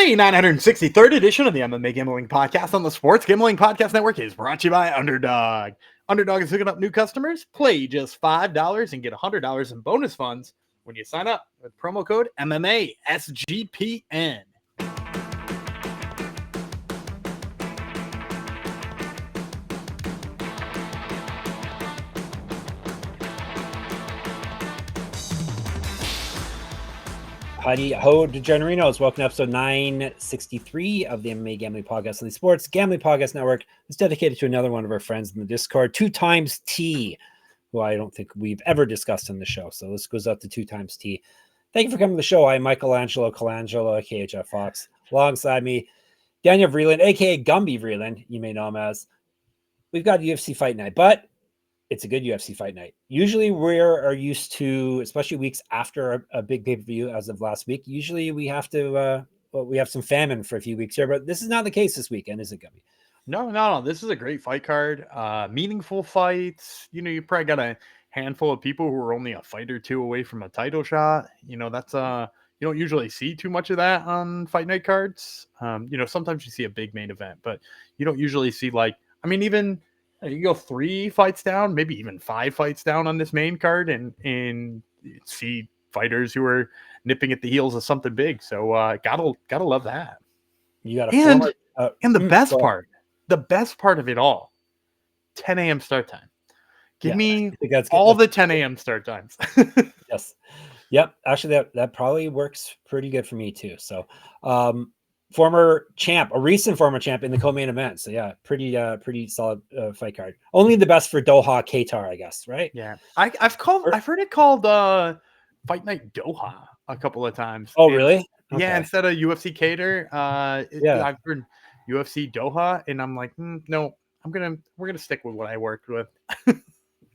The 963rd edition of the MMA Gambling Podcast on the Sports Gambling Podcast Network is brought to you by Underdog. Underdog is hooking up new customers. Play just $5 and get $100 in bonus funds when you sign up with promo code MMA SGPN. Howdy ho, DeGenerinos. Welcome to episode 963 of the MMA Gambling Podcast on the Sports Gambling Podcast Network. It's dedicated to another one of our friends in the Discord, 2xT, who I don't think we've ever discussed on the show. So this goes out to 2xT. Thank you for coming to the show. I'm Michelangelo Colangelo, aka Jeff Fox. Alongside me, Daniel Vreeland, aka Gumby Vreeland. You may know him as. We've got UFC Fight Night, but it's a good UFC Fight Night. Usually we are used to, especially weeks after a big pay-per-view as of last week, usually we have to, we have some famine for a few weeks here, but this is not the case this weekend, is it, Gumby? No. This is a great fight card. Meaningful fights. You know, you probably got a handful of people who are only a fight or two away from a title shot. You know, that's you don't usually see too much of that on fight night cards. You know, sometimes you see a big main event, but you don't usually see even you go 3 fights down, maybe even 5 fights down on this main card and see fighters who are nipping at the heels of something big. So gotta love that. You got and the best part of it all, 10 a.m. start time. Give me all the 10 a.m. start times. Yes. Yep. Actually, that probably works pretty good for me too. So a recent former champ in the co-main event. So yeah, pretty solid fight card. Only the best for Doha Qatar, I guess, right? Yeah. I've heard it called Fight Night Doha a couple of times. Oh, really? Yeah, okay. Instead of UFC Qatar, I've heard UFC Doha, and I'm like, no, we're gonna stick with what I worked with.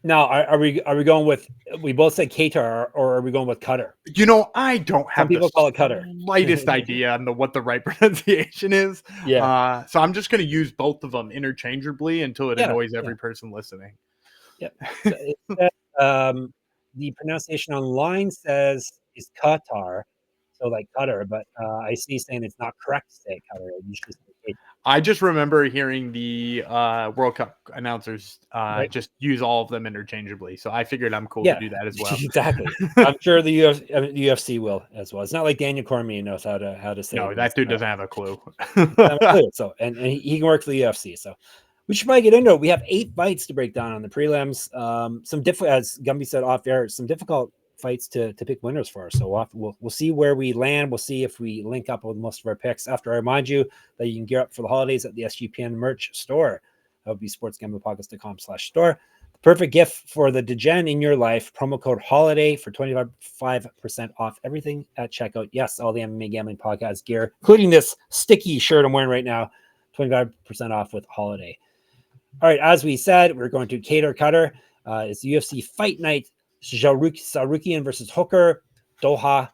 Now, are we going with? We both said Qatar, or are we going with Qatar? You know, I don't have Some people call it Qatar. Slightest idea on what the right pronunciation is. Yeah. So I'm just going to use both of them interchangeably until it annoys every person listening. Yep. The pronunciation online says is Qatar, so like Qatar, but I see saying it's not correct to say Qatar. I just remember hearing the World Cup announcers just use all of them interchangeably. So I figured I'm cool to do that as well. Exactly. I'm sure the UFC will as well. It's not like Daniel Cormier knows how to say. No, that dude doesn't have a clue. So and he can work for the UFC. So we should probably get into it. We have 8 fights to break down on the prelims. As Gumby said off air, some difficult fights to pick winners for. So we'll see where we land. We'll see if we link up with most of our picks. After I remind you that you can gear up for the holidays at the SGPN merch store. That would be sportsgamblingpodcast.com/store. The perfect gift for the degen in your life. Promo code HOLIDAY for 25% off everything at checkout. Yes, all the MMA Gambling Podcast gear, including this sticky shirt I'm wearing right now. 25% off with HOLIDAY. All right, as we said, we're going to Qatar. It's UFC Fight Night. Sarukian versus Hooker, Doha,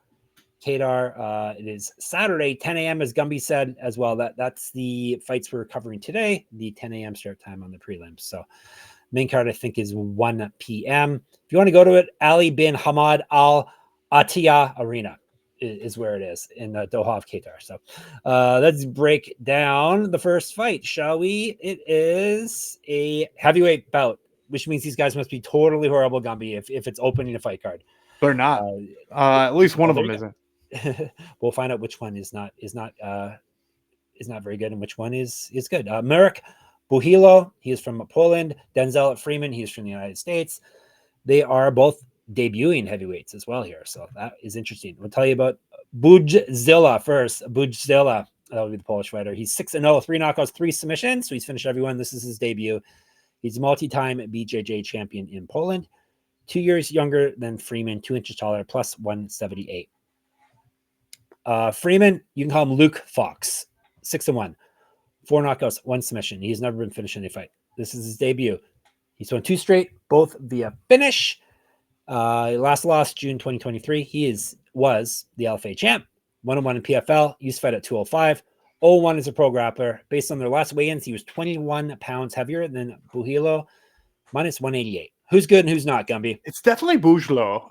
Qatar. It is Saturday, 10 a.m. as Gumby said as well. That's the fights we're covering today. The 10 a.m. start time on the prelims. So main card I think is 1 p.m. If you want to go to it, Ali bin Hamad Al Attiyah Arena is where it is in the Doha of Qatar. So let's break down the first fight, shall we? It is a heavyweight bout, which means these guys must be totally horrible, Gumby, if it's opening a fight card. They're not. At least one of them isn't. We'll find out which one is not very good and which one is good. Marek Bujło, he is from Poland. Denzel at Freeman, he is from the United States. They are both debuting heavyweights as well here, so that is interesting. We'll tell you about Bujło first. Bujło, that would be the Polish fighter. He's 6-0, 3 knockouts, 3 submissions, so he's finished everyone. This is his debut. He's a multi-time BJJ champion in Poland. 2 years younger than Freeman, 2 inches taller, plus 178. Freeman, you can call him Luke Fox, 6-1, 4 knockouts, 1 submission. He's never been finished in a fight. This is his debut. He's won 2 straight, both via finish. Last loss, June 2023. He was the LFA champ, 1-1 in PFL, used to fight at 205. 0-1 as a pro grappler. Based on their last weigh-ins, he was 21 pounds heavier than Bujło, minus 188. Who's good and who's not, Gumby? It's definitely Bujło.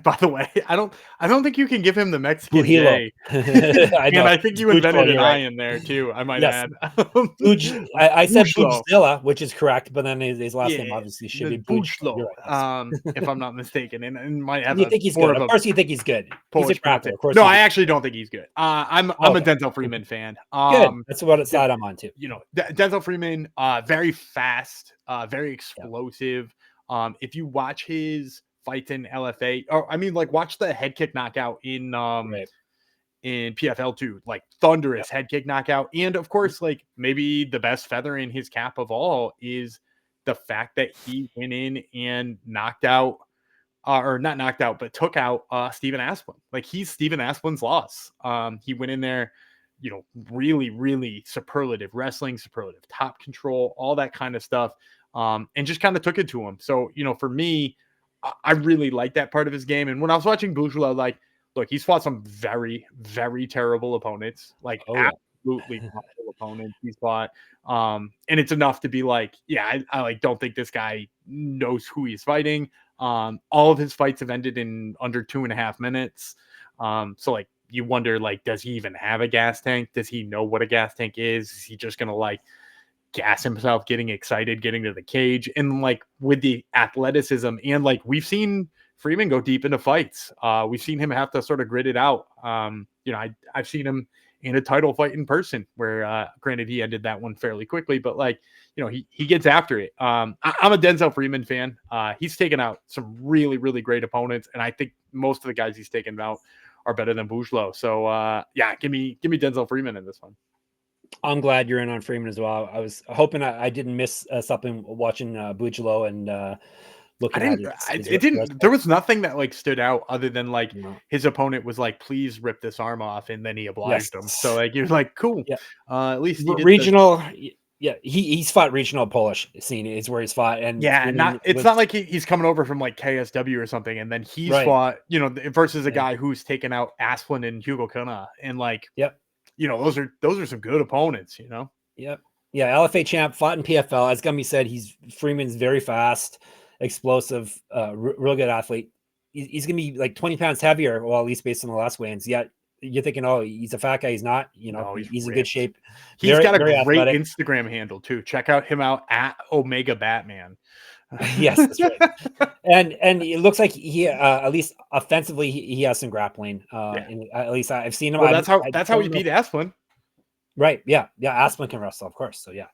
By the way, I don't think you can give him the Mexican Bujilo. J. I know. And I think you It's invented Bujlo, an you're I right. in there too. I might Yes. add. I said Bujlo. Bujzilla, which is correct, but then his last name Yeah, obviously should the be Bujlo. Bujlo, You're right, yes. if I'm not mistaken, and might have You think he's more good? of Of a course, you think he's good. He's a Polish grappler. pronunciation. Of course. No, I actually don't think he's good. I'm a Okay. Denzel Freeman fan. Good. That's what the- side I'm on too. you know, Denzel Freeman, very fast, very explosive. If you watch his fights in LFA, or I mean, like watch the head kick knockout in Right. in PFL too, like thunderous head kick knockout, and of course, like maybe the best feather in his cap of all is the fact that he went in and knocked out. Or not knocked out, but took out Steven Asplin. Like he's Steven Asplin's loss. He went in there, you know, really, really superlative wrestling, superlative top control, all that kind of stuff, and just kind of took it to him. So, you know, for me, I really like that part of his game. And when I was watching Bujlo, like, look, he's fought some very, very terrible opponents, like absolutely awful opponents he's fought. And it's enough to be like, yeah, I like don't think this guy knows who he's fighting. All of his fights have ended in under 2.5 minutes. So like you wonder, like, does he even have a gas tank? Does he know what a gas tank is he just gonna like gas himself getting excited, getting to the cage? And like with the athleticism, and like we've seen Freeman go deep into fights. We've seen him have to sort of grit it out. You know, I've seen him in a title fight in person where granted he ended that one fairly quickly, but like, you know, he gets after it. I'm a Denzel Freeman fan. He's taken out some really, really great opponents, and I think most of the guys he's taken out are better than Bujlo. So yeah, give me Denzel Freeman in this one. I'm glad you're in on Freeman as well. I was hoping I didn't miss something watching Bujlo and looking it didn't. There was nothing that like stood out other than like his opponent was like, "Please rip this arm off," and then he obliged him. So like he was like, "Cool." Yeah. At least he did regional. Yeah, he's fought regional Polish scene is where he's fought, and it's not like he's coming over from like KSW or something, and then he's fought, you know, versus a guy who's taken out Asplin and Hugo Kuna, and like, you know, those are some good opponents, you know. Yeah, LFA champ, fought in PFL. As Gumby said, Freeman's very fast, explosive, real good athlete. He's gonna be like 20 pounds heavier, well, at least based on the last weigh-ins. Yet you're thinking, oh, he's a fat guy. He's not. You know, he's in good shape. He's got a great athletic Instagram handle too. Check out him out at Omega Batman. Yes, that's right. And it looks like he at least offensively he has some grappling. At least I've seen him. Well, that's how he beat Asplin. Right. Yeah. Asplin can wrestle, of course. So yeah.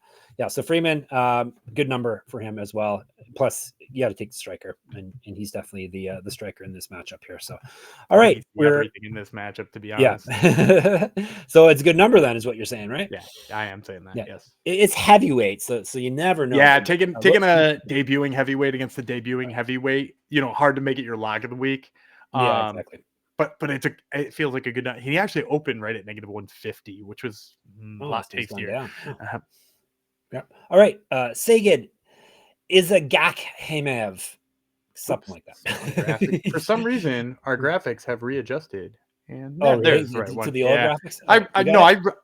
So Freeman, good number for him as well. Plus, you got to take the striker, and he's definitely the striker in this matchup here. So, all right, we're everything in this matchup, to be honest. Yeah. So it's a good number then, is what you're saying, right? Yeah, I am saying that. Yeah. Yes, it's heavyweight, so you never know. Yeah, taking a debuting heavyweight against the debuting heavyweight, you know, hard to make it your lock of the week. Yeah, exactly. But it feels like a good night. He actually opened right at -150, which was a lot tastier. Yeah. All right. Saygid Izagakhmaev, something like that. For some reason, our graphics have readjusted. And there's the right one. To the old graphics.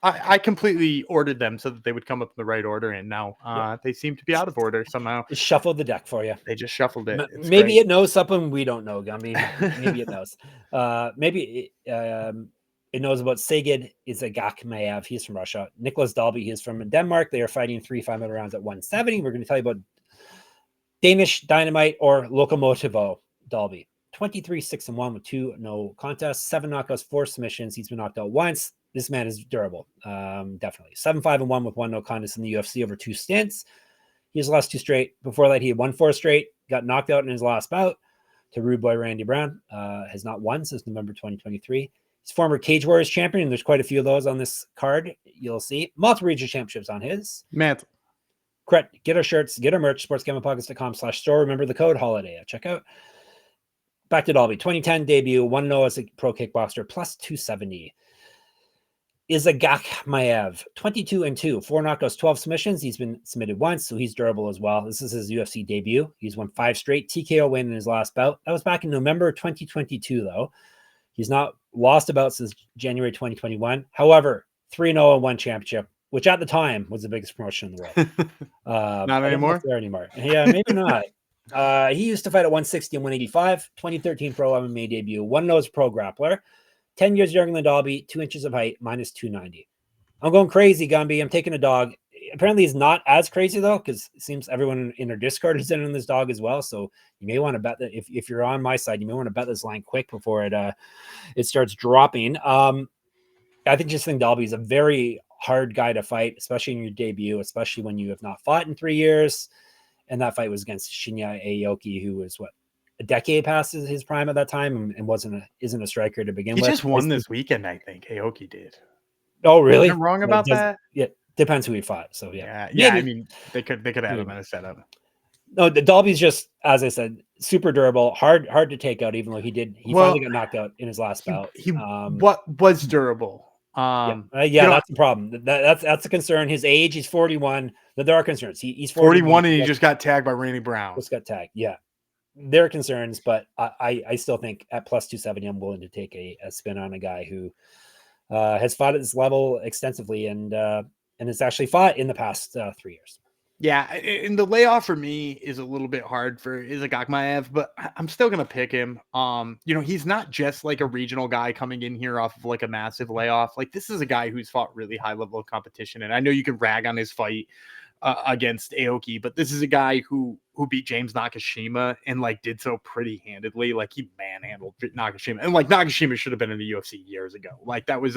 I completely ordered them so that they would come up in the right order, and now they seem to be out of order somehow. It shuffled the deck for you. They just shuffled it. Maybe it knows something we don't know, Gumby. Maybe it knows. Maybe it knows about Saygid Izagakhmaev. He's from Russia. Nicolas Dalby, he's from Denmark. They are fighting 3 5-minute rounds at 170. We're going to tell you about Danish Dynamite or Lokomotivo Dalby. 23-6-1 with 2 no contests, 7 knockouts, 4 submissions. He's been knocked out once. This man is durable. Definitely 7-5-1 with 1 no contest in the UFC over 2 stints. He's lost 2 straight. Before that, he had won 4 straight. Got knocked out in his last bout to Rude Boy Randy Brown. Has not won since November 2023. He's former Cage Warriors champion, and there's quite a few of those on this card. You'll see multiple regional championships on his mantle. Correct. Get our shirts, get our merch, sportsgamblingpockets.com/store. Remember the code HOLIDAY at checkout. Back to Dalby. 2010 debut, 1-0 as a pro kickboxer, plus 270. Izagakhmaev, 22-2, 4 knockouts, 12 submissions. He's been submitted once, so he's durable as well. This is his UFC debut. He's won 5 straight TKO win in his last bout. That was back in November 2022, though. He's not lost a bout since January 2021. However, 3-0 and 1 championship, which at the time was the biggest promotion in the world. Not anymore? There anymore. Yeah, maybe not. He used to fight at 160 and 185, 2013 pro MMA debut, 1-0 as pro grappler, 10 years younger than Dalby, 2 inches of height, minus 290. I'm going crazy, Gumby. I'm taking a dog. Apparently, he's not as crazy, though, because it seems everyone in our Discord is in on this dog as well. So you may want to bet that if you're on my side, you may want to bet this line quick before it starts dropping. I think Dalby is a very hard guy to fight, especially in your debut, especially when you have not fought in 3 years. And that fight was against Shinya Aoki, who was a decade past his prime at that time and isn't a striker to begin with. He just won this weekend, I think. Aoki did. Oh, really? I'm wrong about that? Yeah, depends who he fought. So yeah. I mean, they could have him in a setup. No, the Dalby's just, as I said, super durable, hard to take out. Even though he finally got knocked out in his last bout. What was durable? That's the problem. That's a concern. His age, he's 41. There are concerns. He's 41 and he just got tagged by Randy Brown. Just got tagged. Yeah, there are concerns, but I still think at plus 270, I'm willing to take a spin on a guy who has fought at this level extensively and has actually fought in the past 3 years. Yeah, and the layoff for me is a little bit hard for Izagakhmaev, but I'm still going to pick him. He's not just like a regional guy coming in here off of like a massive layoff. Like, this is a guy who's fought really high level of competition, and I know you can rag on his fight against Aoki, but this is a guy who beat James Nakashima and like did so pretty handedly. Like, he manhandled Nakashima, and like Nakashima should have been in the UFC years ago. Like, that was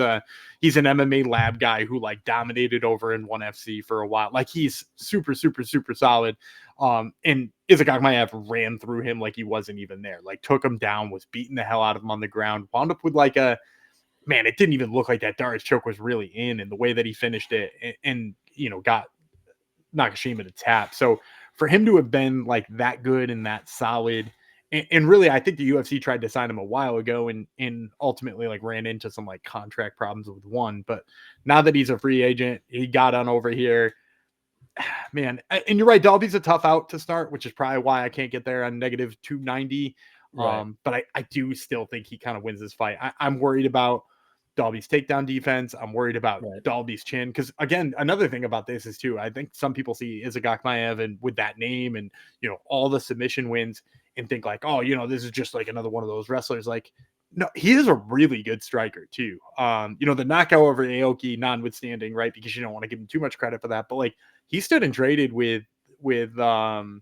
he's an MMA lab guy who like dominated over in ONE FC for a while. Like, he's super, super, super solid. And Izagakhmaev ran through him like he wasn't even there. Like, took him down, was beating the hell out of him on the ground, wound up with like it didn't even look like that Darius choke was really in, and the way that he finished it and got Nakashima to tap. So for him to have been like that good and that solid, and really, I think the UFC tried to sign him a while ago and ultimately like ran into some like contract problems with ONE. But now that he's a free agent, he got on over here, man. And you're right, Dalby's a tough out to start, which is probably why I can't get there on negative 290. Right. But I do still think he kind of wins this fight. I'm worried about Dalby's takedown defense. I'm worried about Dalby's chin. Because again, another thing about this is too, I think some people see Izagakhmaev and with that name and, all the submission wins and think like, oh, this is just like another one of those wrestlers. Like, no, he is a really good striker too. The knockout over Aoki notwithstanding, right? Because you don't want to give him too much credit for that. But like, he stood and traded with Nakashima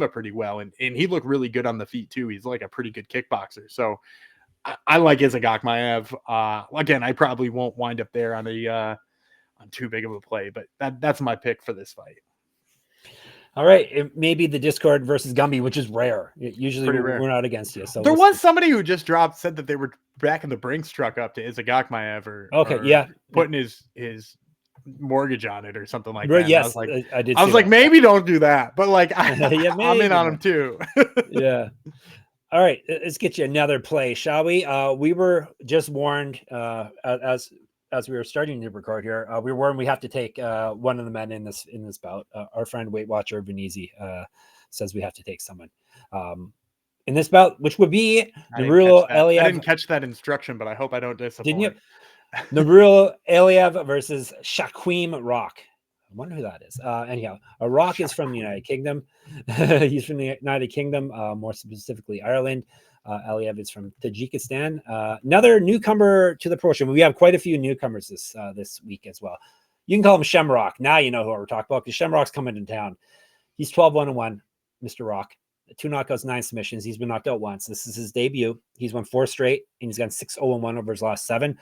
pretty well. And he looked really good on the feet too. He's like a pretty good kickboxer. So I like Izagakhmaev. Again, I probably won't wind up there on too big of a play, but that's my pick for this fight. All right, it may be the Discord versus Gumby, which is rare. Usually we're not against you. So there was somebody who just said that they were backing the Brinks truck up to Izagakhmaev or putting his mortgage on it or something like that. Yes, I was like, maybe don't do that, but like I'm in on him too. Yeah. All right, let's get you another play, shall we? We were just warned as we were starting to record here. We were warned we have to take one of the men in this bout. Our friend Weight Watcher Venizi says we have to take someone in this bout, which would be Nurullo Aliev. I didn't catch that instruction, but I hope I don't disappoint. Didn't you? Nurullo Aliev versus Shaquem Rock. I wonder who that is. Anyhow, Rock is from the United Kingdom. He's from the United Kingdom, more specifically Ireland. Aliev is from Tajikistan. Another newcomer to the promotion. We have quite a few newcomers this week as well. You can call him Shem Rock. Now you know who we're talking about because Shem Rock's coming into town. He's 12-1-1, Mr. Rock. 2 knockouts, 9 submissions. He's been knocked out once. This is his debut. He's won 4 straight, and he's gone 6-0-1 over his last 7.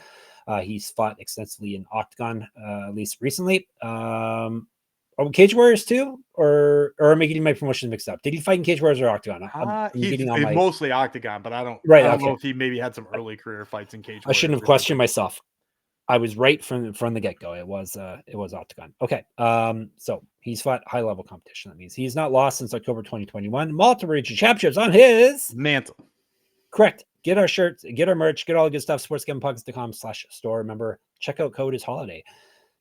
He's fought extensively in Octagon, at least recently. Cage Warriors too, or am I getting my promotions mixed up? Did he fight in Cage Warriors or Octagon? He's mostly Octagon, but I don't know if he maybe had some early career fights in Cage Warriors. I shouldn't have questioned myself. I was right from the get-go. It was Octagon. Okay. So he's fought high level competition. That means he's not lost since October 2021. Multiple region championships on his mantle. Correct. Get our shirts, get our merch, get all the good stuff. sportsgamblingpockets.com/store. Remember, checkout code is holiday.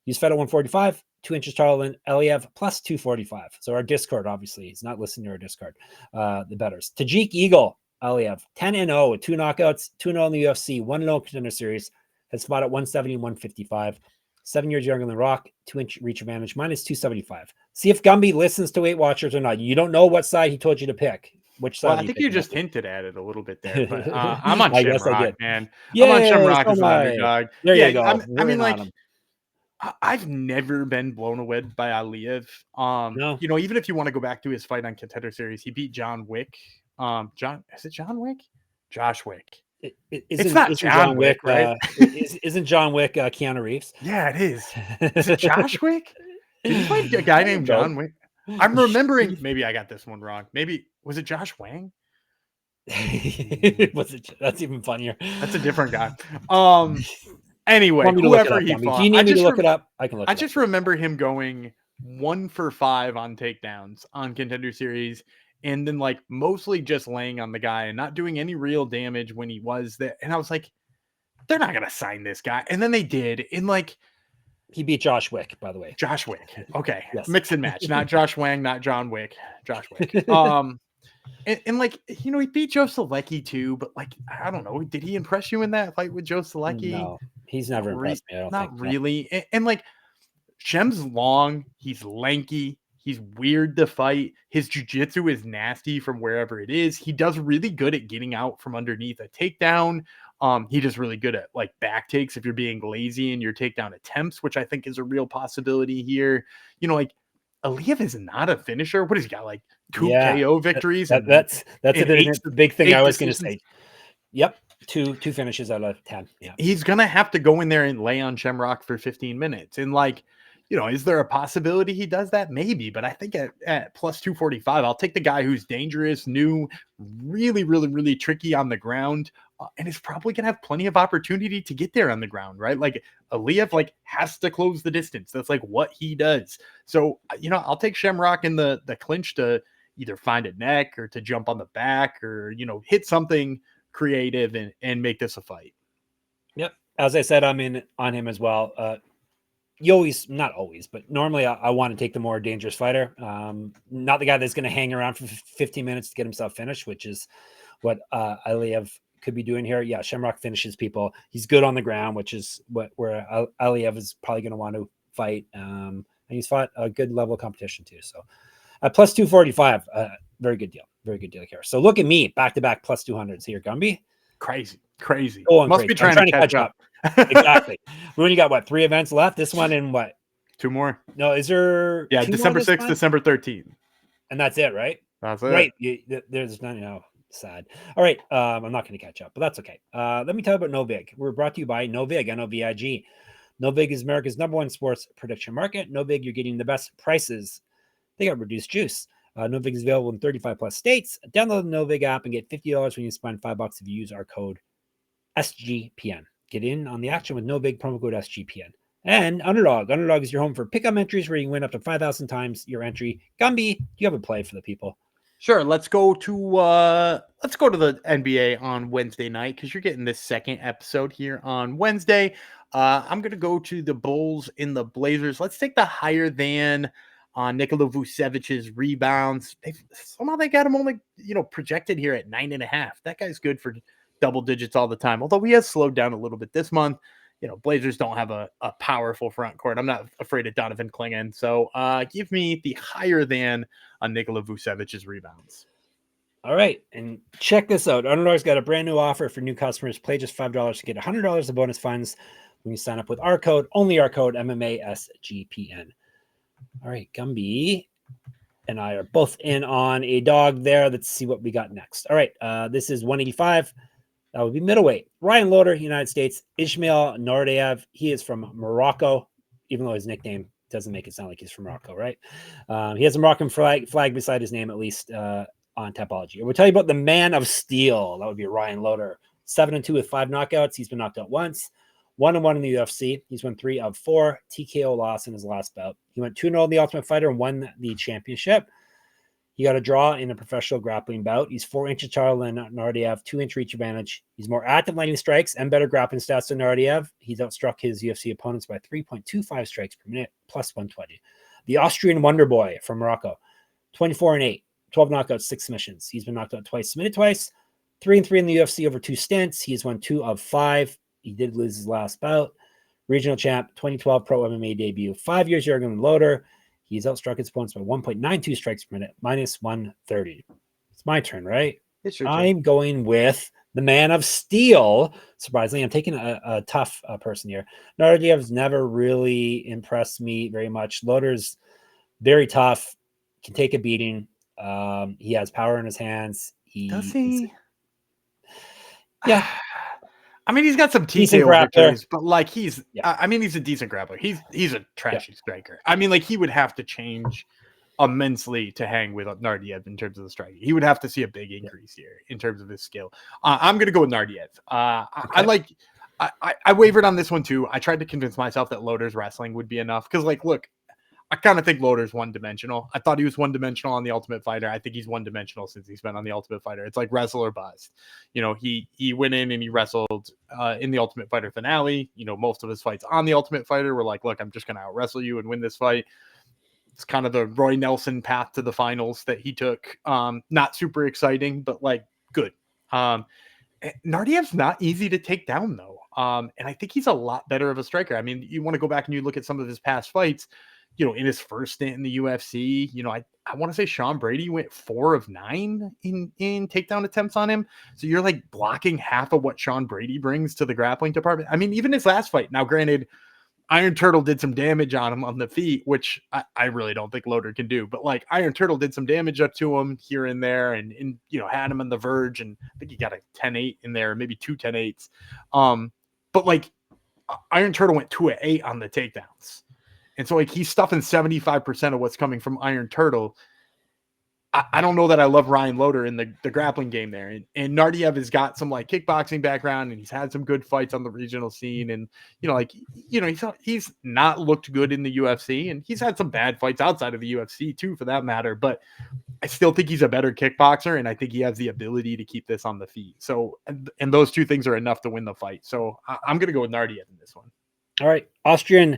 He's fed at 145, 2 inches taller than Aliev, plus 245. So our Discord, obviously, he's not listening to our Discord. The betters. Tajik Eagle, Aliev, 10-0 with 2 knockouts, 2-0 in the UFC, 1-0 contender series. Has fought at 170 and 155. 7 years younger than Rock, 2-inch reach advantage, minus 275. See if Gumby listens to Weight Watchers or not. You don't know what side he told you to pick. Which side? Well, I think you just hinted at it a little bit there, but I'm on I guess I Shamrock, did. man. I'm on Yeah, Shamrock so as am an I. underdog. There Yeah, you go. I We're mean, in like, on him. I've never been blown away by Aliev. No. You know, even if you want to go back to his fight on Contender Series, he beat John Wick. Is it John Wick? Josh Wick. It's not John Wick, right? Isn't John Wick Keanu Reeves? Yeah, it is. Is it Josh Wick? Did he fight a guy named John Wick? I'm remembering. Maybe I got this one wrong. Maybe was it Josh Wang? Was it? That's even funnier. That's a different guy. Anyway, Want me to look it whoever up, he Gumby? fought, Do you need me to look it up? I can look. I it up. just remember him going 1 for 5 on takedowns on Contender Series, and then like mostly just laying on the guy and not doing any real damage when he was there. And I was like, they're not gonna sign this guy. And then they did. And like, he beat Josh Wick, by the way. Josh Wick. Okay, Yes. Mix and match. Not Josh Wang, not John Wick. Josh Wick. And like, you know, he beat Joe Selecki too, but like, I don't know. Did he impress you in that fight with Joe Selecki? No, he's never impressed me. I don't not think. really. And like, Shem's long, he's lanky, he's weird to fight. His jiu-jitsu is nasty from wherever it is. He does really good at getting out from underneath a takedown. He does really good at like back takes if you're being lazy in your takedown attempts, which I think is a real possibility here. You know, like Aliev is not a finisher. What has he got? Like 2 KO victories? That's a big thing I was going to say. Yep. Two finishes out of 10. Yeah. He's going to have to go in there and lay on Shamrock for 15 minutes. And like, you know, is there a possibility he does that? Maybe, but I think at plus 245, I'll take the guy who's dangerous, new, really, really, really tricky on the ground, and is probably going to have plenty of opportunity to get there on the ground, right? Like Aliev, like, has to close the distance. That's like what he does. So, you know, I'll take Shamrock in the clinch to either find a neck or to jump on the back or, you know, hit something creative and make this a fight. Yep. As I said, I'm in on him as well. You always, not always, but normally I want to take the more dangerous fighter. Not the guy that's going to hang around for 15 minutes to get himself finished, which is what Aliev could be doing here. Yeah, Shamrock finishes people. He's good on the ground, which is where Aliev is probably going to want to fight. And he's fought a good level of competition too. So at plus 245, very good deal. Very good deal here. So look at me, back-to-back plus 200s here, Gumby. Crazy. Oh, Must be trying to catch up. Exactly. We only got, what, 3 events left? This one and what? 2 more. No, is there? Yeah, December 6th, December 13th. And that's it, right? That's it. Right. There's none, sad. All right. I'm not going to catch up, but that's okay. Let me tell you about Novig. We're brought to you by Novig, Novig. Novig is America's #1 sports prediction market. Novig, you're getting the best prices. They got reduced juice. Novig is available in 35 plus states. Download the Novig app and get $50 when you spend $5 if you use our code SGPN. Get in on the action with Novig, promo code SGPN. And Underdog. Underdog is your home for pick-up entries where you can win up to 5,000 times your entry. Gumby, do you have a play for the people? Sure. Let's go to the NBA on Wednesday night because you're getting this second episode here on Wednesday. I'm going to go to the Bulls in the Blazers. Let's take the higher than Nikola Vucevic's rebounds. Somehow they got him only, projected here at 9.5. That guy's good for double digits all the time. Although he has slowed down a little bit this month. Blazers don't have a powerful front court. I'm not afraid of Donovan Clingan. So give me the higher than Nikola Vucevic's rebounds. All right. And check this out. Underdog's got a brand new offer for new customers. Play just $5 to get $100 of bonus funds when you sign up with our code, only our code, MMASGPN. All right, Gumby and I are both in on a dog there. Let's see what we got next. All right, this is 185. That would be middleweight. Ryan Loder, United States. Ismail Naurdiev. He is from Morocco, even though his nickname doesn't make it sound like he's from Morocco, right? He has a Moroccan flag beside his name, at least on Tapology. We'll tell you about the man of steel. That would be Ryan Loder. 7-2 with 5 knockouts. He's been knocked out once. 1-1 in the UFC. He's won 3 of 4 TKO loss in his last bout. He went 2-0 in the Ultimate Fighter and won the championship. He got a draw in a professional grappling bout. He's 4 inches taller than Naurdiev, 2-inch reach advantage. He's more active landing strikes and better grappling stats than Naurdiev. He's outstruck his UFC opponents by 3.25 strikes per minute, plus 120. The Austrian Wonder Boy from Morocco, 24-8, 12 knockouts, 6 submissions. He's been knocked out twice, submitted twice. 3-3 in the UFC over 2 stints. He has won 2 of 5. He did lose his last bout. regional champ, 2012 pro MMA debut, 5 years younger than Loder. He's outstruck his opponents by 1.92 strikes per minute, minus 130. It's my turn, right? It's your turn. I'm going with the man of steel. Surprisingly, I'm taking a tough person here. Naurdiev's never really impressed me very much. Loder's very tough, can take a beating. He has power in his hands. Does he? Yeah. I mean, he's got some TKO victories, but like he's a decent grappler. He's a trashy striker. I mean, like he would have to change immensely to hang with Naurdiev in terms of the striking. He would have to see a big increase here in terms of his skill. I'm going to go with Naurdiev. I wavered on this one too. I tried to convince myself that Loder's wrestling would be enough. Cause like, look, I kind of think Loder's one-dimensional. I thought he was one-dimensional on The Ultimate Fighter. I think he's one-dimensional since he's been on The Ultimate Fighter. It's like wrestle or bust. You know, he went in and he wrestled in The Ultimate Fighter finale. You know, most of his fights on The Ultimate Fighter were like, look, I'm just going to out-wrestle you and win this fight. It's kind of the Roy Nelson path to the finals that he took. Not super exciting, but like good. Naurdiev's not easy to take down though. And I think he's a lot better of a striker. I mean, you want to go back and you look at some of his past fights, you know, in his first stint in the UFC, you know, I want to say Sean Brady went 4 of 9 in takedown attempts on him. So you're like blocking half of what Sean Brady brings to the grappling department. I mean, even his last fight, now granted, Iron Turtle did some damage on him on the feet, which I really don't think Loder can do, but like Iron Turtle did some damage up to him here and there and you know, had him on the verge. And I think he got a 10-8 in there, maybe 2 10-8s. But like Iron Turtle went 2 of 8 on the takedowns. And so like he's stuffing 75% of what's coming from Iron Turtle. I don't know that I love Ryan Loder in the grappling game there. And Naurdiev has got some like kickboxing background and he's had some good fights on the regional scene. And, you know, like, you know, he's not looked good in the UFC and he's had some bad fights outside of the UFC too, for that matter. But I still think he's a better kickboxer. And I think he has the ability to keep this on the feet. So, and those two things are enough to win the fight. So I'm going to go with Naurdiev in this one. All right. Austrian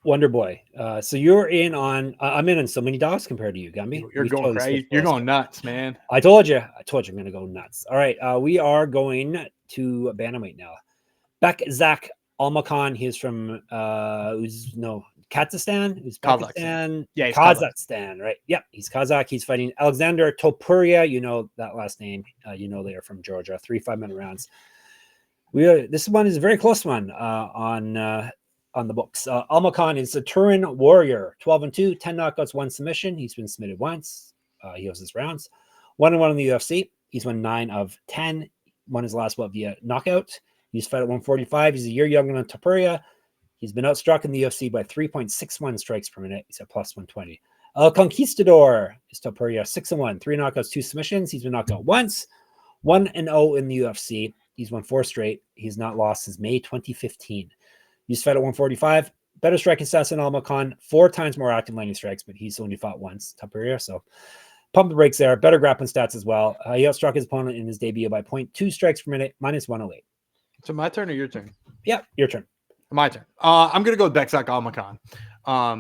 Wonder Boy. So you're in on, I'm in on so many dogs compared to you, Gumby. You're going crazy. You're going nuts, man. I told you I'm going to go nuts. All right. We are going to bantamweight now. Bekzat Almakhan. He's from, Kazakhstan. Uzbekistan. Yeah, he's Kazakhstan, right? Yep. He's Kazakh. He's fighting Aleksandre Topuria. You know that last name. You know, they are from Georgia. 3 5-minute rounds. This one is a very close one on the books. Almakhan is a Turin warrior, 12-2, 10 knockouts, 1 submission. He's been submitted once. He has his rounds. 1-1 in the UFC. He's won 9 of 10. Won his last bout via knockout. He's fought at 145. He's a year younger than Topuria. He's been outstruck in the UFC by 3.61 strikes per minute. He's at plus 120. El Conquistador is Topuria, 6-1, 3 knockouts, 2 submissions. He's been knocked out once. 1-0 in the UFC. He's won 4 straight. He's not lost since May 2015. He's fought at 145. Better striking stats than Almakhan. 4 times more active landing strikes, but he's only fought once, Topuria. So pump the brakes there. Better grappling stats as well. He outstruck his opponent in his debut by 0.2 strikes per minute, minus 108. So my turn or your turn? Yeah, your turn. My turn. I'm gonna go with Bekzat Almakhan.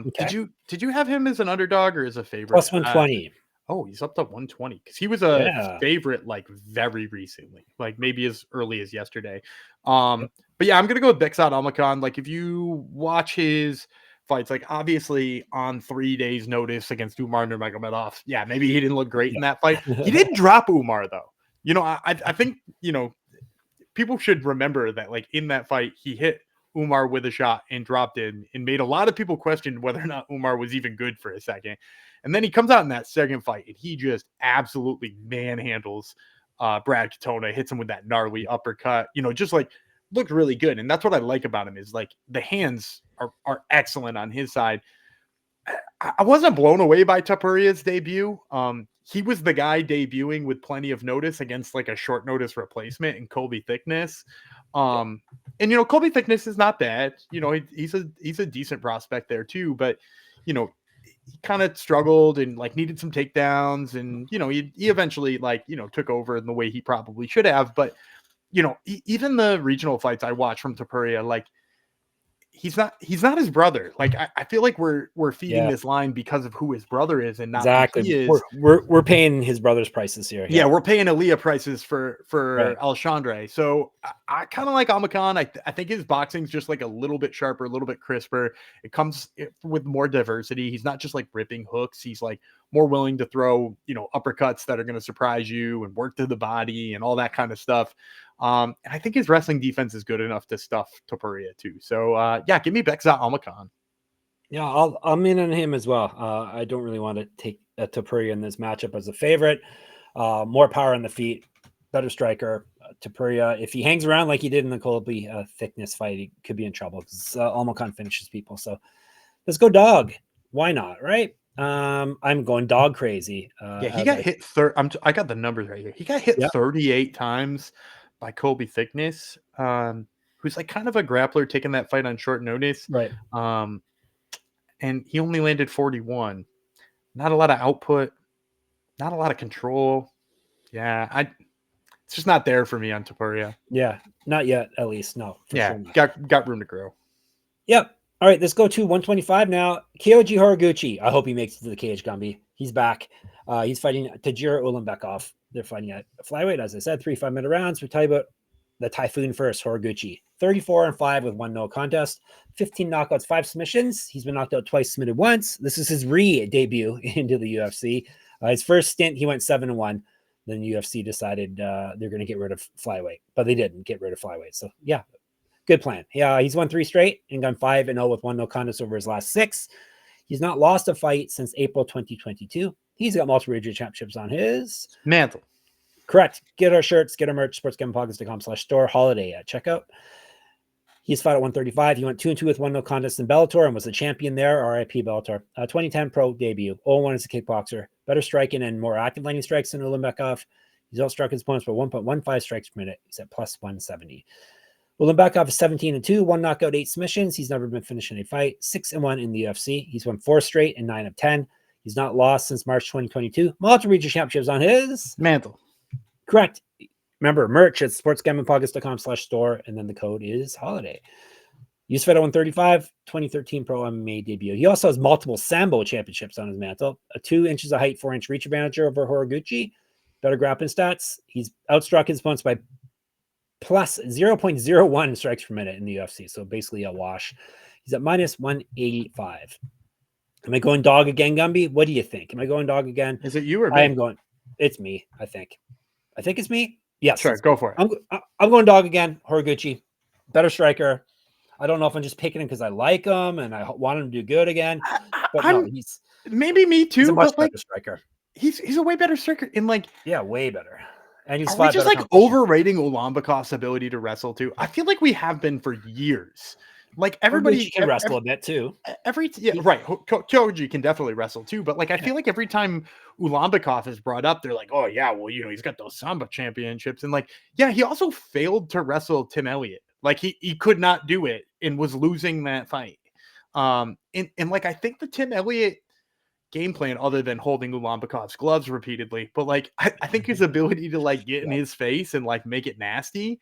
Okay. Did you have him as an underdog or as a favorite? Plus 120. Oh, he's up to 120 because he was a favorite like very recently, like maybe as early as yesterday. But yeah, I'm gonna go with Bekzat Almakhan. Like if you watch his fights, like obviously on 3 days' notice against Umar Nurmagomedov, yeah, maybe he didn't look great in that fight. He did drop Umar though. You know, I think, you know, people should remember that like in that fight he hit Umar with a shot and dropped in and made a lot of people question whether or not Umar was even good for a second. And then he comes out in that second fight and he just absolutely manhandles Brad Katona, hits him with that gnarly uppercut, you know, just like looked really good. And that's what I like about him is like the hands are excellent on his side. I wasn't blown away by Topuria's debut. He was the guy debuting with plenty of notice against like a short notice replacement in Colby Thickness. And you know, Colby Thickness is not bad. You know, he's a decent prospect there too, but you know, he kind of struggled and like needed some takedowns and, you know, he eventually like, you know, took over in the way he probably should have. But, you know, even the regional fights I watched from Topuria, like he's not his brother. Like I feel like we're feeding Yeah. this line because of who his brother is and not Exactly. who he is. We're paying his brother's prices here. Yeah, we're paying Aaliyah prices for Right. Aleksandre. So I kind of like Almakhan. I think his boxing's just like a little bit sharper, a little bit crisper. It comes with more diversity. He's not just like ripping hooks. He's like more willing to throw, uppercuts that are going to surprise you and work to the body and all that kind of stuff. And I think his wrestling defense is good enough to stuff Topuria too. So yeah, give me Bekzat Almakhan. Yeah, I'm in on him as well. I don't really want to take Topuria in this matchup as a favorite. More power on the feet, better striker. Topuria, if he hangs around like he did in the Colby thickness fight, he could be in trouble because Almakhan finishes people. So let's go dog. Why not? Right? I'm going dog crazy. Yeah, he got hit. I got the numbers right here. He got hit 38 times by Colby Thickness, who's like kind of a grappler taking that fight on short notice. Right. And he only landed 41. Not a lot of output, not a lot of control. Yeah, it's just not there for me on Topuria. Yeah, not yet, at least. No, yeah, sure got room to grow. Yep. All right, let's go to 125 now. Kyoji Horiguchi. I hope he makes it to the cage, Gumby. He's back. He's fighting Tagir Ulanbekov. They're fighting at flyweight, as I said, 3 5-minute rounds. We tell you about the Typhoon first, Horiguchi. 34-5 with 1 no contest, 15 knockouts, 5 submissions. He's been knocked out twice, submitted once. This is his debut into the UFC. His first stint, he went 7-1. Then UFC decided they're going to get rid of flyweight, but they didn't get rid of flyweight. So yeah, good plan. Yeah, he's won 3 straight and gone 5-0 with 1 no contest over his last 6. He's not lost a fight since April 2022. He's got multiple regional championships on his mantle. Correct. Get our shirts, get our merch, sportsgamblingpockets.com/store, holiday at checkout. He's fought at 135. He went 2-2 with 1 no contest in Bellator and was the champion there. RIP Bellator. 2010 pro debut. 0-1 as a kickboxer. Better striking and more active landing strikes than Ulanbekov. He's outstruck his opponents by 1.15 strikes per minute. He's at plus 170. Ulanbekov is 17-2, 1 knockout, 8 submissions. He's never been finished in a fight. 6-1 in the UFC. He's won 4 straight and 9 of 10. He's not lost since March 2022. Multiple regional championships on his mantle. Correct. Remember, merch at sportsgamblingpockets.com/store, and then the code is holiday. He's fed at 135, 2013 pro MMA debut. He also has multiple Sambo championships on his mantle. A 2 inches of height, 4-inch reach advantage over Horiguchi. Better grappling stats. He's outstruck his opponents by plus 0.01 strikes per minute in the UFC. So basically a wash. He's at minus 185. Am I going dog again, Gumby? What do you think? Am I going dog again? Is it you or me? I am going. It's me, I think. I think it's me. Yes. Sure, go for it. I'm going dog again. Horiguchi, better striker. I don't know if I'm just picking him because I like him and I want him to do good again. But no, he's maybe me too. He's a much better striker. He's a way better striker. In way better. And he's just like overrating Ulanbekov's ability to wrestle too. I feel like we have been for years. Like everybody can wrestle a bit too. Right. Kyoji can definitely wrestle too. But like I feel like every time Ulanbekov is brought up, they're like, oh yeah, well, he's got those Samba championships. And like, yeah, he also failed to wrestle Tim Elliott. Like he could not do it and was losing that fight. And like I think the Tim Elliott game plan, other than holding Ulanbekov's gloves repeatedly, but like I think his ability to like get in his face and like make it nasty.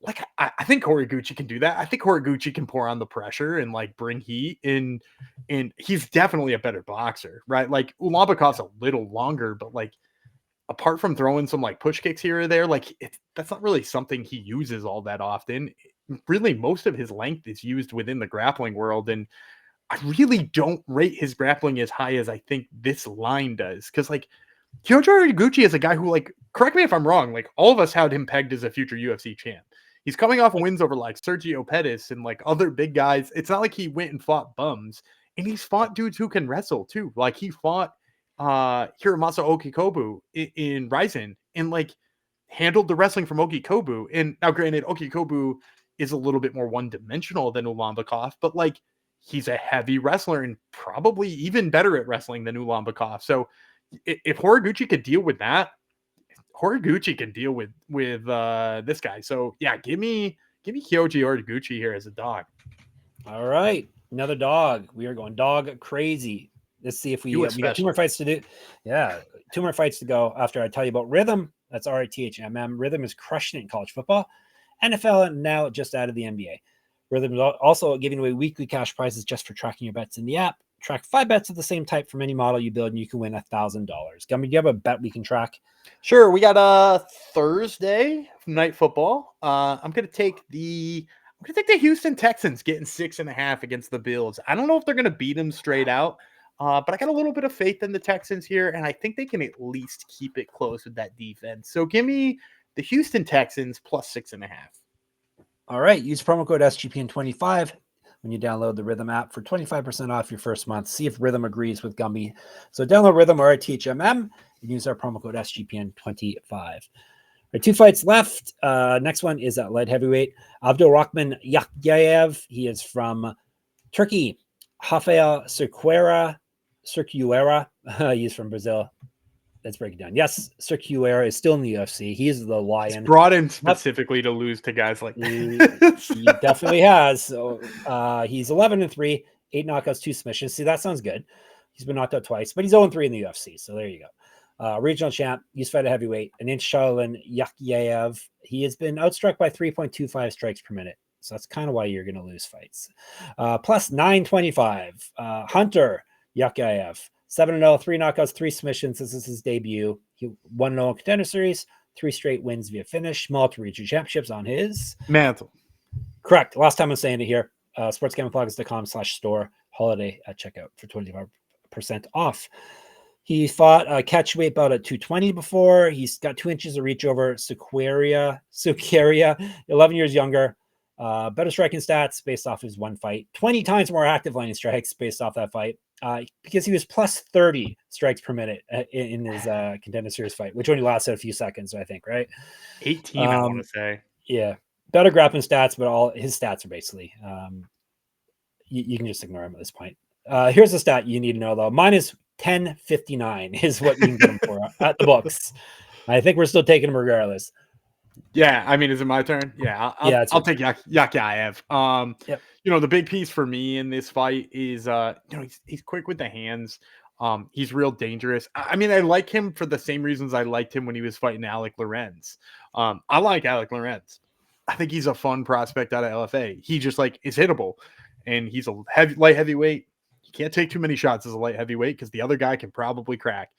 Like I think Horiguchi can do that. I think Horiguchi can pour on the pressure and like bring heat in, and he's definitely a better boxer, right? Like Ulanbekov's a little longer, but like apart from throwing some like push kicks here or there, like that's not really something he uses all that often. Really, most of his length is used within the grappling world, and I really don't rate his grappling as high as I think this line does. Because like Kyoji Horiguchi is a guy who, like, correct me if I'm wrong, like all of us had him pegged as a future UFC champ. He's coming off wins over like Sergio Pettis and like other big guys. It's not like he went and fought bums, and he's fought dudes who can wrestle too. Like he fought Hiromasa Okikobu in Ryzen and like handled the wrestling from Okikobu. And now granted, Okikobu is a little bit more one-dimensional than Ulanbekov, but like he's a heavy wrestler and probably even better at wrestling than Ulanbekov. So if Horiguchi could deal with that, Horiguchi can deal with this guy. So yeah, give me Kyoji Horiguchi here as a dog. All right, another dog. We are going dog crazy. Let's see if we got 2 more fights to do. Yeah, 2 more fights to go after I tell you about Rhythm. That's RITHMM. Rhythm is crushing it in college football, NFL, and now just out of the NBA. Rhythm is also giving away weekly cash prizes just for tracking your bets in the app. Track 5 bets of the same type from any model you build, and you can win $1,000. Gumby, do you have a bet we can track? Sure. We got Thursday night football. I'm gonna take the Houston Texans getting 6.5 against the Bills. I don't know if they're gonna beat them straight out, but I got a little bit of faith in the Texans here, and I think they can at least keep it close with that defense. So give me the Houston Texans plus 6.5. All right. Use promo code SGPN25 when you download the Rhythm app for 25% off your first month. See if Rhythm agrees with Gumby. So download Rhythm or THMM and use our promo code SGPN25. All right, 2 fights left. Next one is at light heavyweight. AbdulRakhman Yakhyaev. He is from Turkey. Raffael Cerqueira. He's from Brazil. Let's break it down. Yes, Cerqueira is still in the UFC. He is the Lion. He's brought in specifically to lose to guys like this. He definitely has. So he's 11-3, 8 knockouts, 2 submissions. See, that sounds good. He's been knocked out twice, but he's 0-3 in the UFC. So there you go. Regional champ, used to fight a heavyweight, an inch taller than Yakhyaev. He has been outstruck by 3.25 strikes per minute. So that's kind of why you're going to lose fights. Plus 925. Hunter Yakhyaev. 7-0, 3 knockouts, 3 submissions. This is his debut. He 1-0 in Contender Series, 3 straight wins via finish, multiple regional championships on his mantle. Correct. Last time I'm saying it here. sportsgamblingpockets.com/store holiday at checkout for 25% off. He fought a catchweight bout at 220 before. He's got 2 inches of reach over Cerqueira, 11 years younger. Better striking stats based off his one fight. 20 times more active landing strikes based off that fight. Because he was plus 30 strikes per minute in his Contender Series fight, which only lasted a few seconds, I think, right? 18, I want to say. Yeah. Better grappling stats, but all his stats are basically, you can just ignore him at this point. Here's a stat you need to know, though. Minus 1059 is what you can get him for at the books. I think we're still taking him regardless. Yeah, I mean, is it my turn? Yeah, I'll take Yakhyaev. Yep. You know, the big piece for me in this fight is, he's quick with the hands. He's real dangerous. I mean, I like him for the same reasons I liked him when he was fighting Alec Lorenz. I like Alec Lorenz. I think he's a fun prospect out of LFA. He just is hittable, and he's a light heavyweight. He can't take too many shots as a light heavyweight because the other guy can probably crack.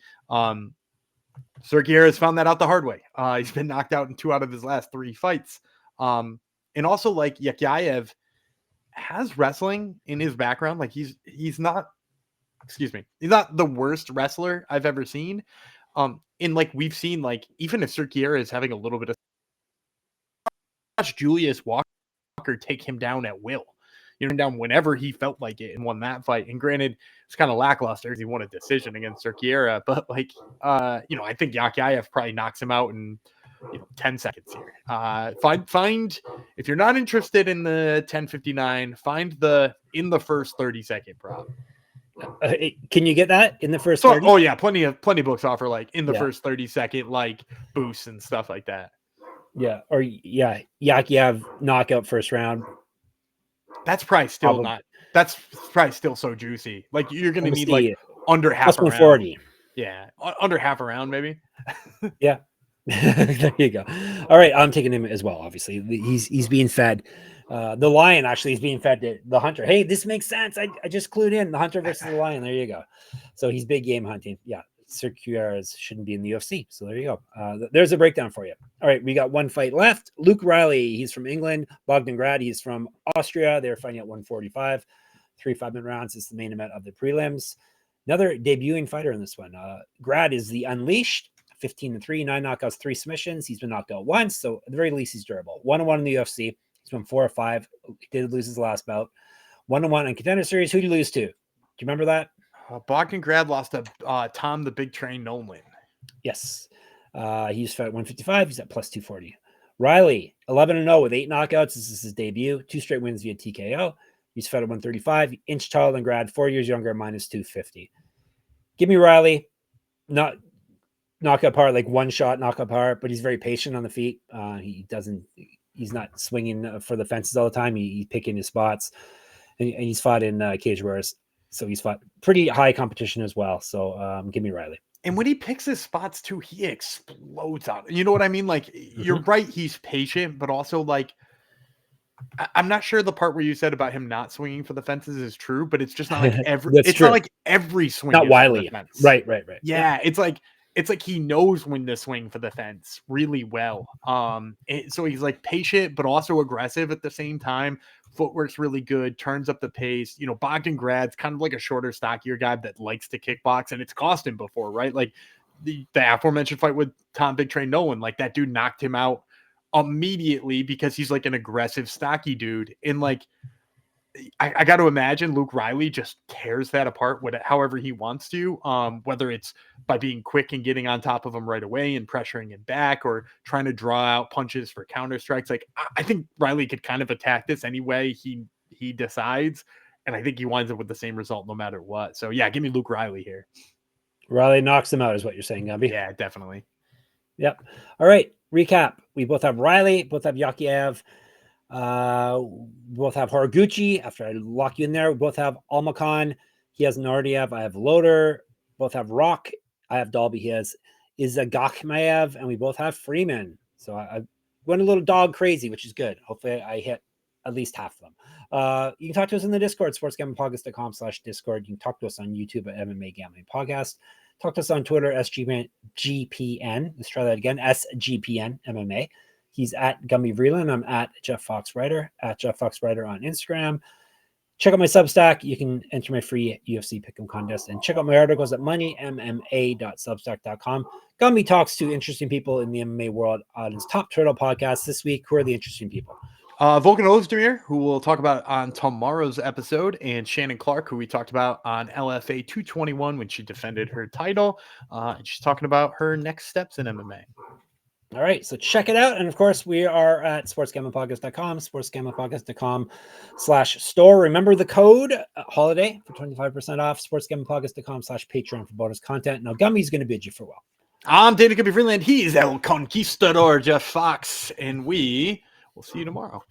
Cerqueira has found that out the hard way. He's been knocked out in 2 out of his last 3 fights. And also, Yakhyaev has wrestling in his background. He's not the worst wrestler I've ever seen. We've seen, even if Cerqueira is having a little bit of watch Julius Walker take him down at will. Down whenever he felt like it and won that fight. And granted, it's kind of lackluster because he won a decision against Cerqueira. But I think Yakhyaev probably knocks him out in 10 seconds here. Find if you're not interested in the 10:59, find the in the first 30-second prop. Can you get that in the first 30? Oh yeah, plenty of books offer in the first 30-second boosts and stuff like that. Yeah, or Yakhyaev knockout first round. That's probably still not. That's probably still so juicy. You're gonna need under half a round. 140. Yeah, under half a round maybe. Yeah, there you go. All right, I'm taking him as well. Obviously, he's being fed. The Lion actually is being fed to the Hunter. Hey, this makes sense. I just clued in the Hunter versus the Lion. There you go. So he's big game hunting. Yeah, Cerqueira shouldn't be in the UFC. So there you go. There's a breakdown for you. All right, we got 1 fight left. Luke Riley, he's from England. Bogdan Grad, he's from Austria. They're fighting at 145. 3 5-minute rounds is the main event of the prelims. Another debuting fighter in this one. Grad is the Unleashed. 15-3, 9 knockouts, 3 submissions. He's been knocked out once, so at the very least, he's durable. 1-1 in the UFC. He's won 4 or 5. He did lose his last bout. 1-1 in Contender Series. Who did you lose to? Do you remember that? Bogdan Grad lost to Tom the Big Train Nolan. Yes. He's fought 155. He's at plus 240. Riley, 11-0 with 8 knockouts. This is his debut. 2 straight wins via TKO. He's fought at 135. Inch taller than Grad, 4 years younger, minus 250. Give me Riley. Not knockout power, one shot knockout power, but he's very patient on the feet. He's not swinging for the fences all the time. He's picking his spots, and he's fought in cage wars. So he's fought pretty high competition as well. So give me Riley. And when he picks his spots too, he explodes out. You know what I mean? You're right. He's patient, but also I'm not sure the part where you said about him not swinging for the fences is true, but it's just not like every. That's it's true. not like every swing. Not is Wiley. For the fence. Right. Yeah, it's like he knows when to swing for the fence really well. So he's like patient but also aggressive at the same time. Footwork's really good, turns up the pace. You know, Bogdan Grad's kind of like a shorter, stockier guy that likes to kickbox, and it's cost him before, right? Like the aforementioned fight with Tom Big Train Nolan, like that dude knocked him out immediately because he's like an aggressive, stocky dude. And like, I got to imagine Luke Riley just tears that apart however he wants to, whether it's by being quick and getting on top of him right away and pressuring him back, or trying to draw out punches for counter strikes. Like, I think Riley could kind of attack this any way he decides, and I think he winds up with the same result no matter what. So yeah, give me Luke Riley here. Riley knocks him out, is what you're saying, Gumby. Yeah, definitely. Yep. All right. Recap. We both have Riley, both have Yakhyaev. Both have Horiguchi. After I lock you in there, we both have Almakhan. He has Naurdiev. I have Loder. Both have Rock. I have Dalby. He has Izagakhmaev, and we both have Freeman. So I went a little dog crazy, which is good. Hopefully I hit at least half of them. You can talk to us in the Discord, sportsgamblingpodcast.com/Discord. You can talk to us on YouTube at MMA Gambling Podcast. Talk to us on Twitter, SGPN. Let's try that again, SGPN MMA. He's at Gumby Vreeland. I'm at Jeff Fox Writer, at Jeff Fox Writer on Instagram. Check out my Substack. You can enter my free UFC Pick'em contest, and check out my articles at moneymma.substack.com. Gumby talks to interesting people in the MMA world on his Top Turtle podcast this week. Who are the interesting people? Volkan Ozdemir, who we'll talk about on tomorrow's episode, and Shannon Clark, who we talked about on LFA 221 when she defended her title. And she's talking about her next steps in MMA. All right, so check it out. And of course, we are at sportsgamblingpodcast.com, sportsgamblingpodcast.com/store. Remember the code holiday for 25% off, sportsgamblingpodcast.com/Patreon for bonus content. Now, Gumby's going to bid you farewell. I'm Dana Gumby Freeland. He's El Conquistador, Jeff Fox, and we will see you tomorrow.